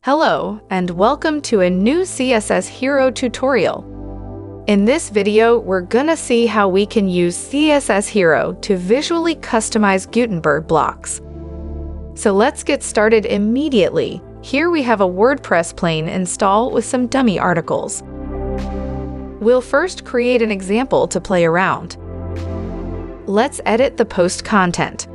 Hello, and welcome to a new CSS Hero tutorial. In this video, we're gonna see how we can use CSS Hero to visually customize Gutenberg blocks. So let's get started immediately. Here we have a WordPress plane installed with some dummy articles. We'll first create an example to play around. Let's edit the post content.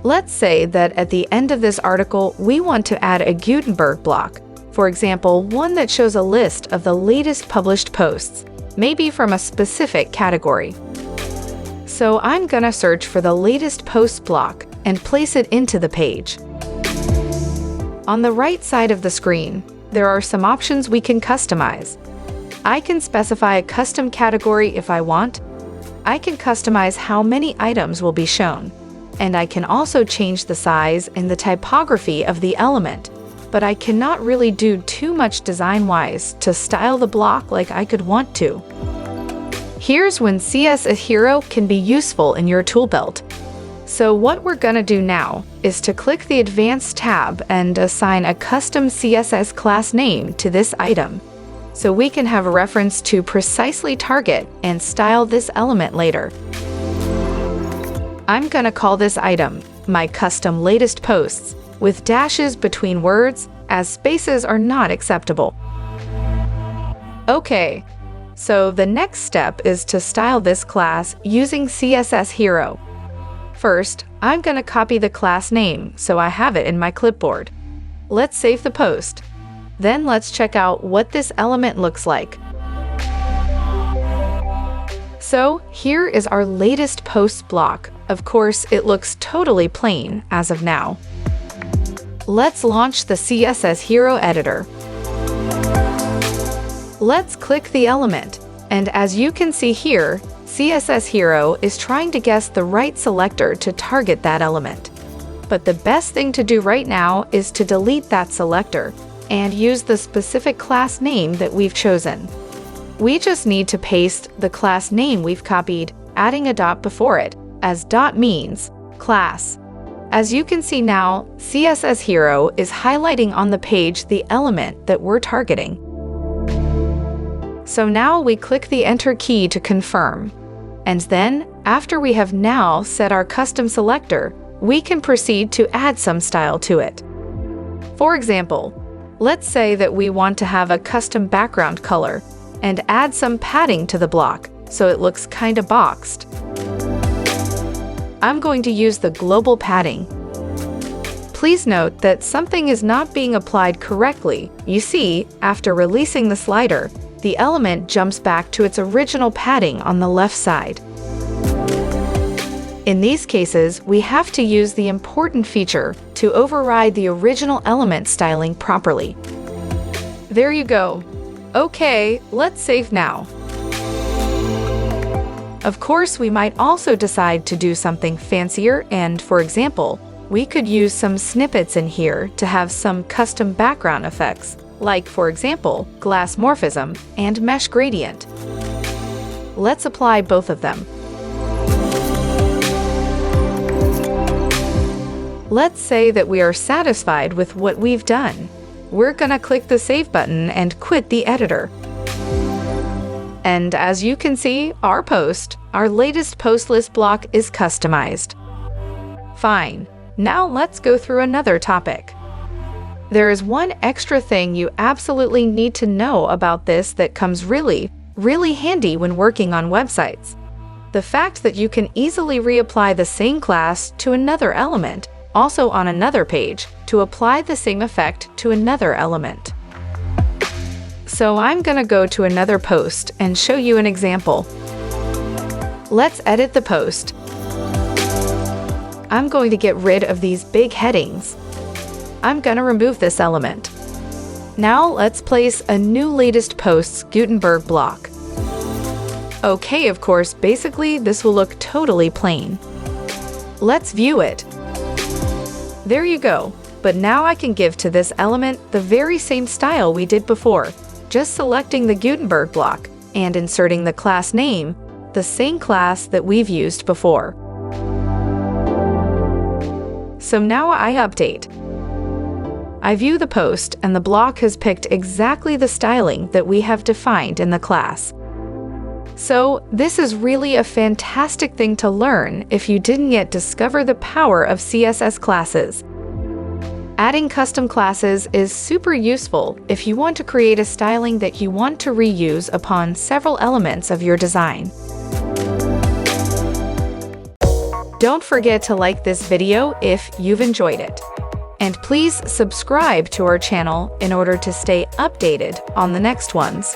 Let's say that at the end of this article, we want to add a Gutenberg block. For example, one that shows a list of the latest published posts, maybe from a specific category. So I'm gonna search for the latest post block and place it into the page. On the right side of the screen, there are some options we can customize. I can specify a custom category if I want. I can customize how many items will be shown. And I can also change the size and the typography of the element, but I cannot really do too much design-wise to style the block like I could want to. Here's when CSS Hero can be useful in your tool belt. So what we're gonna do now is to click the Advanced tab and assign a custom CSS class name to this item, so we can have a reference to precisely target and style this element later. I'm gonna call this item my custom latest posts with dashes between words, as spaces are not acceptable. Okay, so the next step is to style this class using CSS Hero. First, I'm gonna copy the class name so I have it in my clipboard. Let's save the post. Then let's check out what this element looks like. So here is our latest post block. Of course, it looks totally plain as of now. Let's launch the CSS Hero editor. Let's click the element, and as you can see here, CSS Hero is trying to guess the right selector to target that element. But the best thing to do right now is to delete that selector and use the specific class name that we've chosen. We just need to paste the class name we've copied, adding a dot before it, as dot means class. As you can see now, CSS Hero is highlighting on the page the element that we're targeting. So now we click the Enter key to confirm. And then, after we have now set our custom selector, we can proceed to add some style to it. For example, let's say that we want to have a custom background color and add some padding to the block so it looks kinda boxed. I'm going to use the global padding. Please note that something is not being applied correctly. You see, after releasing the slider, the element jumps back to its original padding on the left side. In these cases, we have to use the important feature to override the original element styling properly. There you go. Okay, let's save now. Of course, we might also decide to do something fancier and, for example, we could use some snippets in here to have some custom background effects, like, for example, glass morphism and mesh gradient. Let's apply both of them. Let's say that we are satisfied with what we've done. We're gonna click the Save button and quit the editor. And as you can see, our latest post list block is customized. Fine, now let's go through another topic. There is one extra thing you absolutely need to know about this that comes really handy when working on websites. The fact that you can easily reapply the same class to another element, also on another page, to apply the same effect to another element. So I'm gonna go to another post and show you an example. Let's edit the post. I'm going to get rid of these big headings. I'm gonna remove this element. Now let's place a new latest post's Gutenberg block. Okay, of course, basically this will look totally plain. Let's view it. There you go. But now I can give to this element the very same style we did before, just selecting the Gutenberg block and inserting the class name, the same class that we've used before. So now I update. I view the post and the block has picked exactly the styling that we have defined in the class. So, this is really a fantastic thing to learn if you didn't yet discover the power of CSS classes. Adding custom classes is super useful if you want to create a styling that you want to reuse upon several elements of your design. Don't forget to like this video if you've enjoyed it. And please subscribe to our channel in order to stay updated on the next ones.